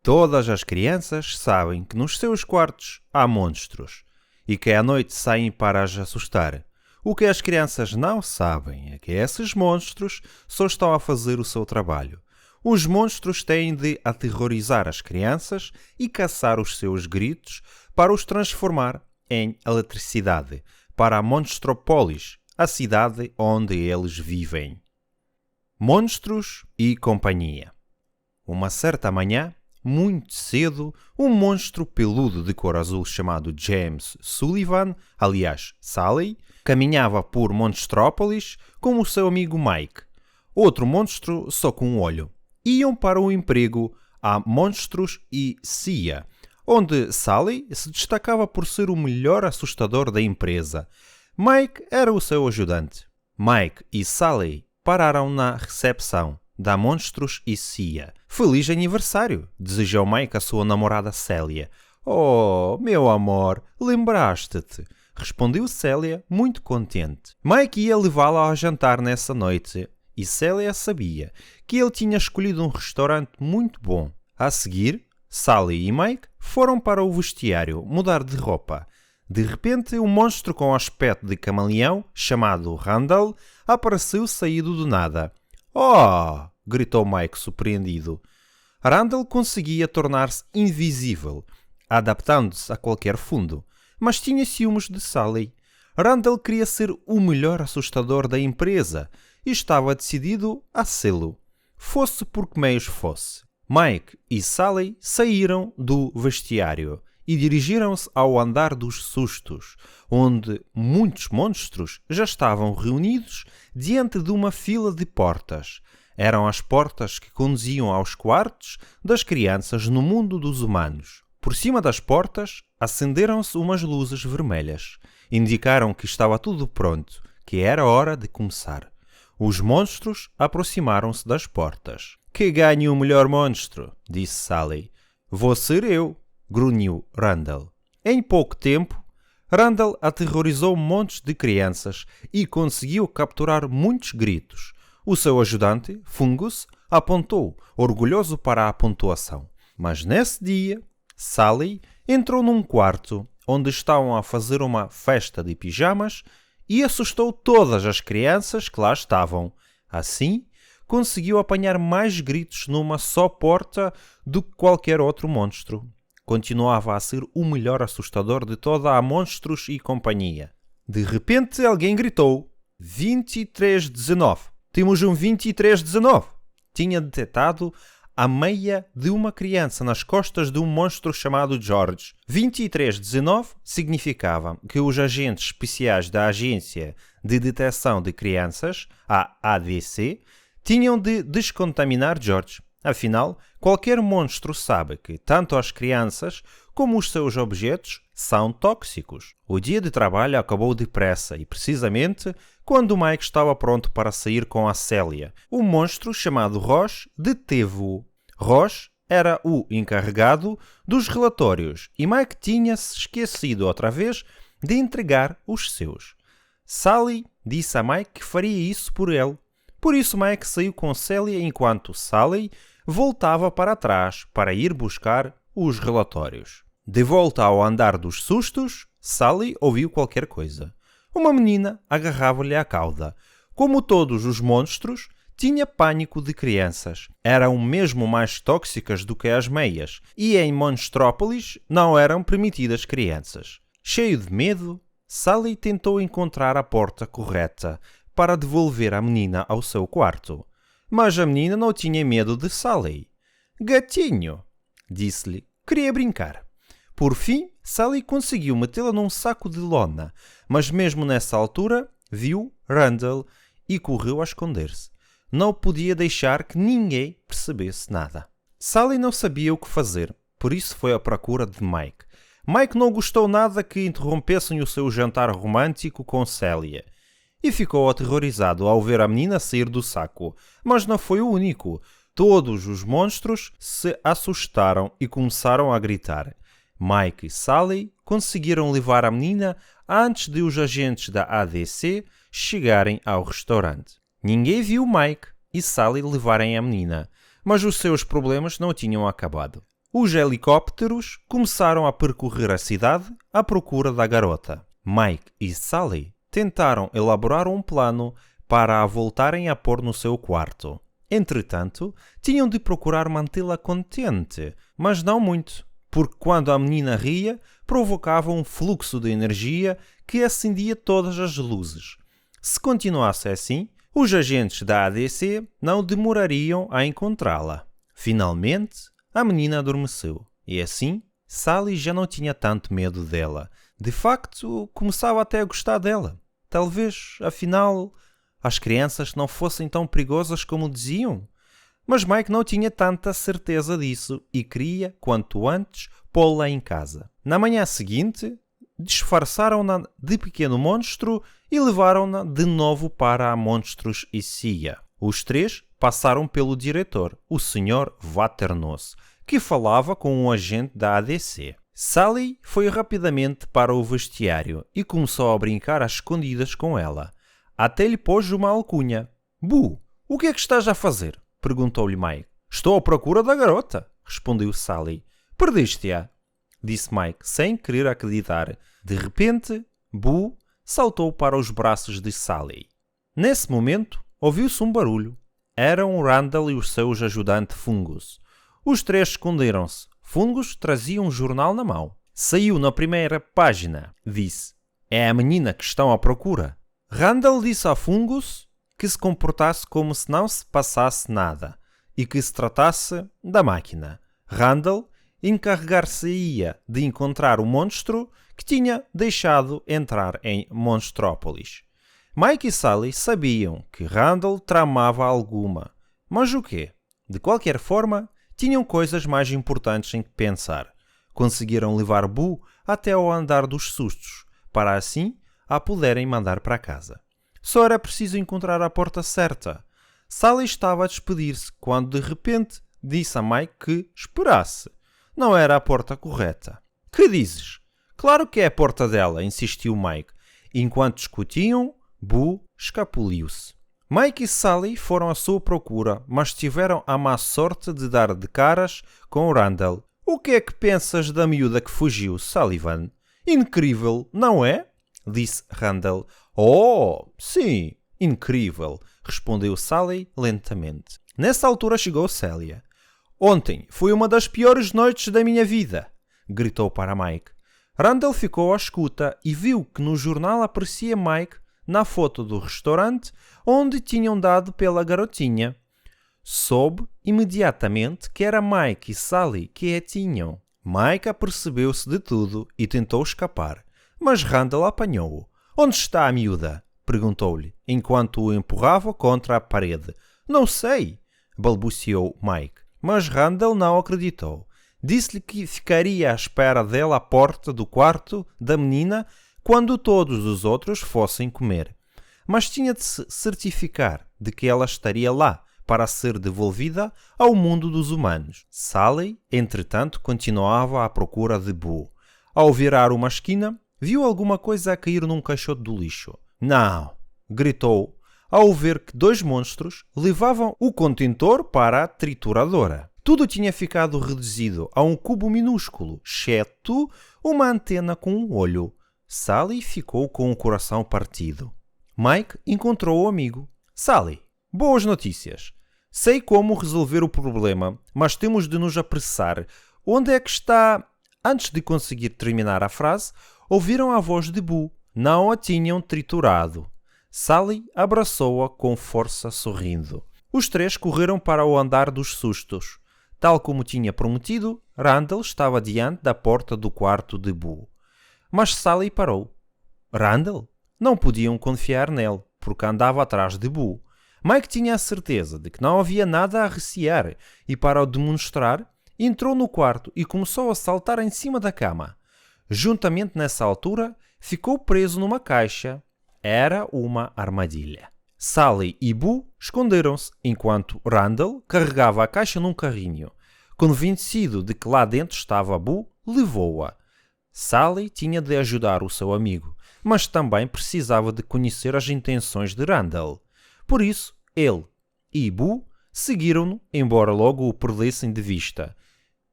Todas as crianças sabem que nos seus quartos há monstros e que à noite saem para as assustar. O que as crianças não sabem é que esses monstros só estão a fazer o seu trabalho. Os monstros têm de aterrorizar as crianças e caçar os seus gritos para os transformar em eletricidade para a Monstrópolis, a cidade onde eles vivem. Monstros e companhia. Uma certa manhã, muito cedo, um monstro peludo de cor azul chamado James Sullivan, aliás Sally, caminhava por Monstrópolis com o seu amigo Mike, outro monstro só com um olho. Iam para o emprego a Monstros e Cia, onde Sally se destacava por ser o melhor assustador da empresa. Mike era o seu ajudante. Mike e Sally pararam na recepção da Monstros e Cia. Feliz aniversário, desejou Mike à sua namorada Célia. Oh, meu amor, lembraste-te, respondeu Célia, muito contente. Mike ia levá-la ao jantar nessa noite e Célia sabia que ele tinha escolhido um restaurante muito bom. A seguir, Sally e Mike foram para o vestiário mudar de roupa. De repente, um monstro com aspecto de camaleão, chamado Randall, apareceu saído do nada. Oh! Gritou Mike surpreendido. Randall conseguia tornar-se invisível, adaptando-se a qualquer fundo, mas tinha ciúmes de Sally. Randall queria ser o melhor assustador da empresa e estava decidido a sê-lo, fosse por que meios fosse. Mike e Sally saíram do vestiário e dirigiram-se ao andar dos sustos, onde muitos monstros já estavam reunidos diante de uma fila de portas. Eram as portas que conduziam aos quartos das crianças no mundo dos humanos. Por cima das portas acenderam-se umas luzes vermelhas. Indicaram que estava tudo pronto, que era hora de começar. Os monstros aproximaram-se das portas. Que ganhe o melhor monstro, disse Sally. Vou ser eu, grunhiu Randall. Em pouco tempo, Randall aterrorizou montes de crianças e conseguiu capturar muitos gritos. O seu ajudante, Fungus, apontou, orgulhoso para a pontuação. Mas nesse dia, Sally entrou num quarto onde estavam a fazer uma festa de pijamas e assustou todas as crianças que lá estavam. Assim, conseguiu apanhar mais gritos numa só porta do que qualquer outro monstro. Continuava a ser o melhor assustador de toda a Monstros e companhia. De repente, alguém gritou: 2319. Temos um 2319. Tinha detectado a meia de uma criança nas costas de um monstro chamado George. 2319 significava que os agentes especiais da Agência de Detecção de Crianças, a ADC, tinham de descontaminar George. Afinal, qualquer monstro sabe que tanto as crianças como os seus objetos são tóxicos. O dia de trabalho acabou depressa e, precisamente, quando Mike estava pronto para sair com a Célia, um monstro chamado Ross deteve-o. Ross era o encarregado dos relatórios e Mike tinha-se esquecido outra vez de entregar os seus. Sally disse a Mike que faria isso por ele. Por isso Mike saiu com Célia enquanto Sally voltava para trás para ir buscar os relatórios. De volta ao andar dos sustos, Sally ouviu qualquer coisa. Uma menina agarrava-lhe a cauda. Como todos os monstros, tinha pânico de crianças. Eram mesmo mais tóxicas do que as meias, e em Monstrópolis não eram permitidas crianças. Cheio de medo, Sally tentou encontrar a porta correta para devolver a menina ao seu quarto. Mas a menina não tinha medo de Sally. Gatinho, disse-lhe, queria brincar. Por fim, Sally conseguiu metê-la num saco de lona, mas mesmo nessa altura viu Randall e correu a esconder-se. Não podia deixar que ninguém percebesse nada. Sally não sabia o que fazer, por isso foi à procura de Mike. Mike não gostou nada que interrompessem o seu jantar romântico com Célia e ficou aterrorizado ao ver a menina sair do saco. Mas não foi o único. Todos os monstros se assustaram e começaram a gritar. Mike e Sally conseguiram levar a menina antes de os agentes da ADC chegarem ao restaurante. Ninguém viu Mike e Sally levarem a menina, mas os seus problemas não tinham acabado. Os helicópteros começaram a percorrer a cidade à procura da garota. Mike e Sally tentaram elaborar um plano para a voltarem a pôr no seu quarto. Entretanto, tinham de procurar mantê-la contente, mas não muito, porque quando a menina ria, provocava um fluxo de energia que acendia todas as luzes. Se continuasse assim, os agentes da ADC não demorariam a encontrá-la. Finalmente, a menina adormeceu e assim Sally já não tinha tanto medo dela. De facto, começava até a gostar dela. Talvez, afinal, as crianças não fossem tão perigosas como diziam. Mas Mike não tinha tanta certeza disso e queria, quanto antes, pô-la em casa. Na manhã seguinte, disfarçaram-na de pequeno monstro e levaram-na de novo para a Monstros S.A. Os três passaram pelo diretor, o Sr. Waternoose, que falava com um agente da ADC. Sally foi rapidamente para o vestiário e começou a brincar às escondidas com ela. Até lhe pôs uma alcunha. "Bu, o que é que estás a fazer?" perguntou-lhe Mike. "Estou à procura da garota", respondeu Sally. "Perdeste-a", disse Mike, sem querer acreditar. De repente, Bu saltou para os braços de Sally. Nesse momento, ouviu-se um barulho. Eram Randall e o seu ajudante Fungus. Os três esconderam-se. Fungus trazia um jornal na mão. "Saiu na primeira página", disse. "É a menina que estão à procura." Randall disse a Fungus que se comportasse como se não se passasse nada e que se tratasse da máquina. Randall encarregar-se-ia de encontrar o monstro que tinha deixado entrar em Monstrópolis. Mike e Sally sabiam que Randall tramava alguma, mas o quê? De qualquer forma, tinham coisas mais importantes em que pensar. Conseguiram levar Bu até ao andar dos sustos, para assim a puderem mandar para casa. Só era preciso encontrar a porta certa. Sally estava a despedir-se quando de repente disse a Mike que esperasse. Não era a porta correta. "Que dizes?" "Claro que é a porta dela", insistiu Mike. Enquanto discutiam, Bu escapuliu-se. Mike e Sally foram à sua procura, mas tiveram a má sorte de dar de caras com Randall. "O que é que pensas da miúda que fugiu, Sullivan?" "Incrível, não é?" disse Randall. "Oh, sim, incrível", respondeu Sally lentamente. Nessa altura chegou Célia. "Ontem foi uma das piores noites da minha vida", gritou para Mike. Randall ficou à escuta e viu que no jornal aparecia Mike na foto do restaurante onde tinham dado pela garotinha. Soube imediatamente que era Mike e Sally que a tinham. Mike apercebeu-se de tudo e tentou escapar, mas Randall apanhou-o. "Onde está a miúda?" perguntou-lhe, enquanto o empurrava contra a parede. "Não sei", balbuciou Mike, mas Randall não acreditou. Disse-lhe que ficaria à espera dela à porta do quarto da menina quando todos os outros fossem comer. Mas tinha de se certificar de que ela estaria lá para ser devolvida ao mundo dos humanos. Sally, entretanto, continuava à procura de Bu. Ao virar uma esquina, viu alguma coisa a cair num caixote do lixo. "Não!" gritou, ao ver que dois monstros levavam o contentor para a trituradora. Tudo tinha ficado reduzido a um cubo minúsculo, exceto uma antena com um olho. Sally ficou com o coração partido. Mike encontrou o amigo. "Sally, boas notícias. Sei como resolver o problema, mas temos de nos apressar. Onde é que está?" Antes de conseguir terminar a frase, ouviram a voz de Bu. Não a tinham triturado. Sally abraçou-a com força, sorrindo. Os três correram para o andar dos sustos. Tal como tinha prometido, Randall estava diante da porta do quarto de Bu. Mas Sally parou. Randall? Não podiam confiar nele, porque andava atrás de Bu. Mike tinha a certeza de que não havia nada a recear e, para o demonstrar, entrou no quarto e começou a saltar em cima da cama. Juntamente nessa altura, ficou preso numa caixa. Era uma armadilha. Sally e Bu esconderam-se, enquanto Randall carregava a caixa num carrinho. Convencido de que lá dentro estava Bu, levou-a. Sally tinha de ajudar o seu amigo, mas também precisava de conhecer as intenções de Randall. Por isso, ele e Bu seguiram-no, embora logo o perdessem de vista.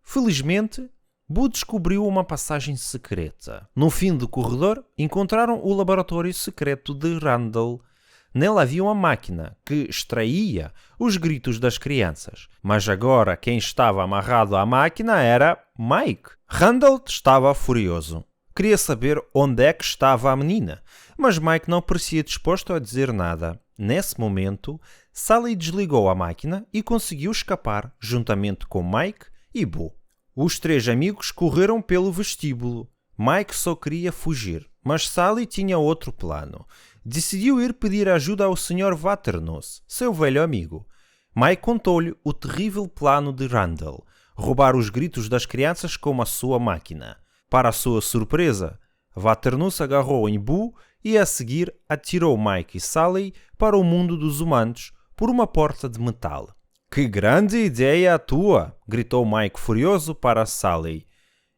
Felizmente, Boo descobriu uma passagem secreta. No fim do corredor, encontraram o laboratório secreto de Randall. Nele havia uma máquina que extraía os gritos das crianças. Mas agora quem estava amarrado à máquina era Mike. Randall estava furioso. Queria saber onde é que estava a menina, mas Mike não parecia disposto a dizer nada. Nesse momento, Sally desligou a máquina e conseguiu escapar juntamente com Mike e Boo. Os três amigos correram pelo vestíbulo. Mike só queria fugir, mas Sally tinha outro plano. Decidiu ir pedir ajuda ao Sr. Waternoose, seu velho amigo. Mike contou-lhe o terrível plano de Randall, roubar os gritos das crianças com a sua máquina. Para a sua surpresa, Waternoose agarrou em Boo e a seguir atirou Mike e Sally para o mundo dos humanos por uma porta de metal. Que grande ideia a tua! Gritou Mike furioso para Sally.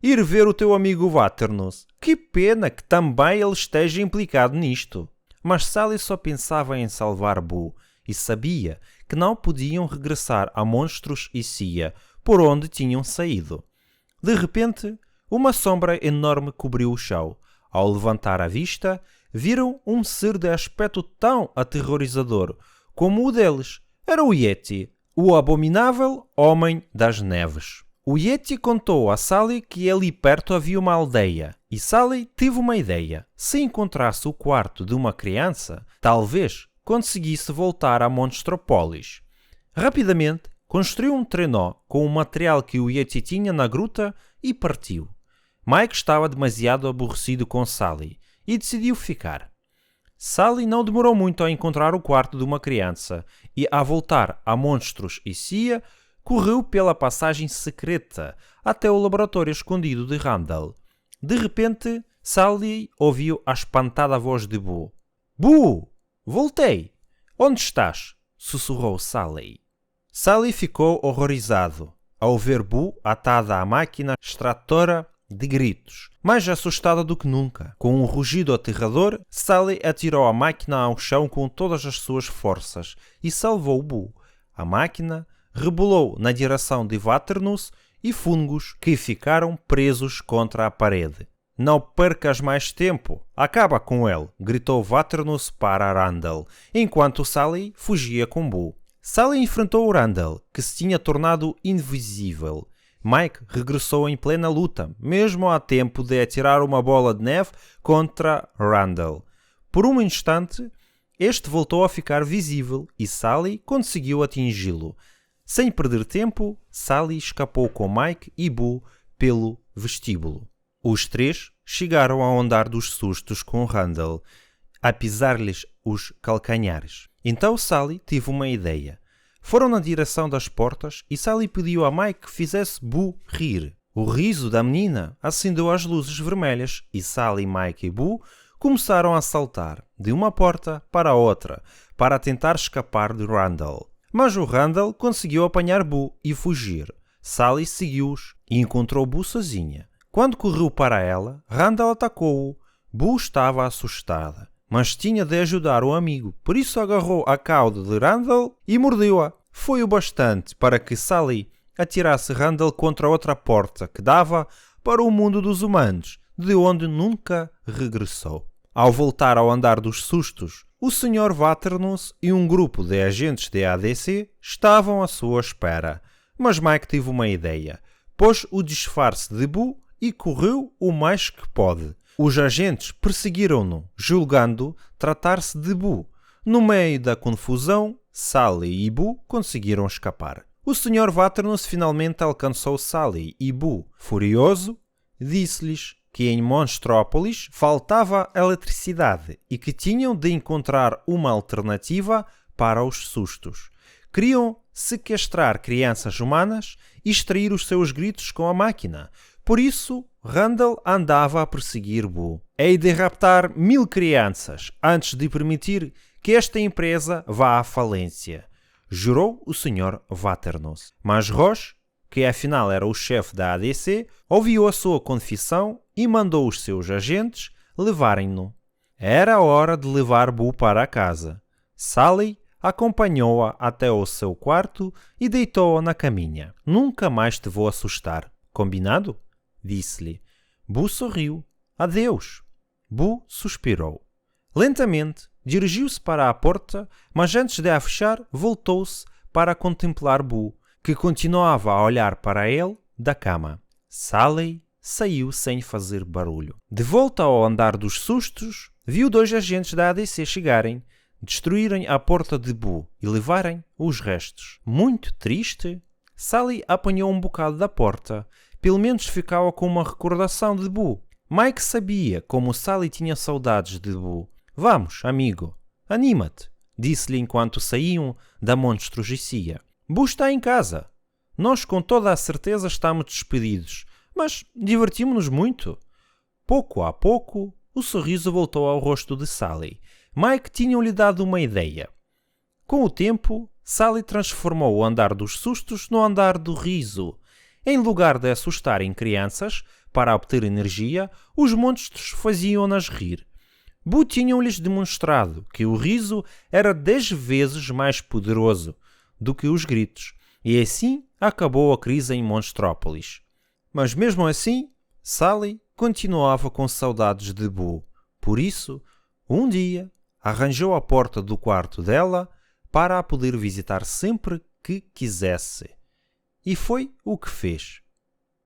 Ir ver o teu amigo Waternoose. Que pena que também ele esteja implicado nisto. Mas Sally só pensava em salvar Boo e sabia que não podiam regressar a Monstros e Cia por onde tinham saído. De repente, uma sombra enorme cobriu o chão. Ao levantar a vista, viram um ser de aspecto tão aterrorizador como o deles. Era o Yeti, o abominável Homem das Neves. O Yeti contou a Sally que ali perto havia uma aldeia e Sally teve uma ideia. Se encontrasse o quarto de uma criança, talvez conseguisse voltar à Monstrópolis. Rapidamente, construiu um trenó com o material que o Yeti tinha na gruta e partiu. Mike estava demasiado aborrecido com Sally e decidiu ficar. Sally não demorou muito a encontrar o quarto de uma criança e, a voltar a Monstros e Cia, correu pela passagem secreta até o laboratório escondido de Randall. De repente, Sally ouviu a espantada voz de Boo. Boo! Voltei! Onde estás? Sussurrou Sally. Sally ficou horrorizado ao ver Boo atada à máquina extratora de gritos, mais assustada do que nunca. Com um rugido aterrador, Sally atirou a máquina ao chão com todas as suas forças e salvou Boo. A máquina rebolou na direção de Waternoose e fungos que ficaram presos contra a parede. Não percas mais tempo, acaba com ele, gritou Waternoose para Randall, enquanto Sally fugia com Boo. Sally enfrentou Randall, que se tinha tornado invisível. Mike regressou em plena luta, mesmo a tempo de atirar uma bola de neve contra Randall. Por um instante, este voltou a ficar visível e Sally conseguiu atingi-lo. Sem perder tempo, Sally escapou com Mike e Boo pelo vestíbulo. Os três chegaram ao andar dos sustos com Randall, a pisar-lhes os calcanhares. Então Sally teve uma ideia. Foram na direção das portas e Sally pediu a Mike que fizesse Boo rir. O riso da menina acendeu as luzes vermelhas e Sally, Mike e Boo começaram a saltar de uma porta para a outra para tentar escapar de Randall. Mas o Randall conseguiu apanhar Boo e fugir. Sally seguiu-os e encontrou Boo sozinha. Quando correu para ela, Randall atacou-o. Boo estava assustada, mas tinha de ajudar o amigo, por isso agarrou a cauda de Randall e mordeu-a. Foi o bastante para que Sally atirasse Randall contra outra porta que dava para o mundo dos humanos, de onde nunca regressou. Ao voltar ao andar dos sustos, o Sr. Waternoose e um grupo de agentes de ADC estavam à sua espera. Mas Mike teve uma ideia. Pôs o disfarce de Boo e correu o mais que pôde. Os agentes perseguiram-no, julgando tratar-se de Boo. No meio da confusão, Sally e Boo conseguiram escapar. O Sr. Waternoose finalmente alcançou Sally e Boo. Furioso, disse-lhes que em Monstrópolis faltava eletricidade e que tinham de encontrar uma alternativa para os sustos. Queriam sequestrar crianças humanas e extrair os seus gritos com a máquina. Por isso, Randall andava a perseguir Boo. Hei de raptar 1000 crianças antes de permitir que esta empresa vá à falência, jurou o Sr. Waternoose. Mas Roche, que afinal era o chefe da ADC, ouviu a sua confissão e mandou os seus agentes levarem-no. Era a hora de levar Boo para casa. Sally acompanhou-a até ao seu quarto e deitou-a na caminha. Nunca mais te vou assustar. Combinado? Disse-lhe. Boo sorriu. Adeus. Boo suspirou. Lentamente, dirigiu-se para a porta, mas antes de a fechar, voltou-se para contemplar Boo, que continuava a olhar para ele da cama. Sally saiu sem fazer barulho. De volta ao andar dos sustos, viu 2 agentes da ADC chegarem, destruírem a porta de Boo e levarem os restos. Muito triste, Sally apanhou um bocado da porta. Pelo menos ficava com uma recordação de Boo. Mike sabia como Sally tinha saudades de Boo. Vamos, amigo, anima-te, disse-lhe enquanto saíam da monstruosia. Boo está em casa. Nós com toda a certeza estamos despedidos, mas divertimos-nos muito. Pouco a pouco, o sorriso voltou ao rosto de Sally. Mike tinha-lhe dado uma ideia. Com o tempo, Sally transformou o andar dos sustos no andar do riso. Em lugar de assustarem crianças para obter energia, os monstros faziam-nas rir. Boo tinha-lhes demonstrado que o riso era 10 vezes mais poderoso do que os gritos, e assim acabou a crise em Monstrópolis. Mas mesmo assim, Sally continuava com saudades de Boo. Por isso, um dia, arranjou a porta do quarto dela para a poder visitar sempre que quisesse. E foi o que fez.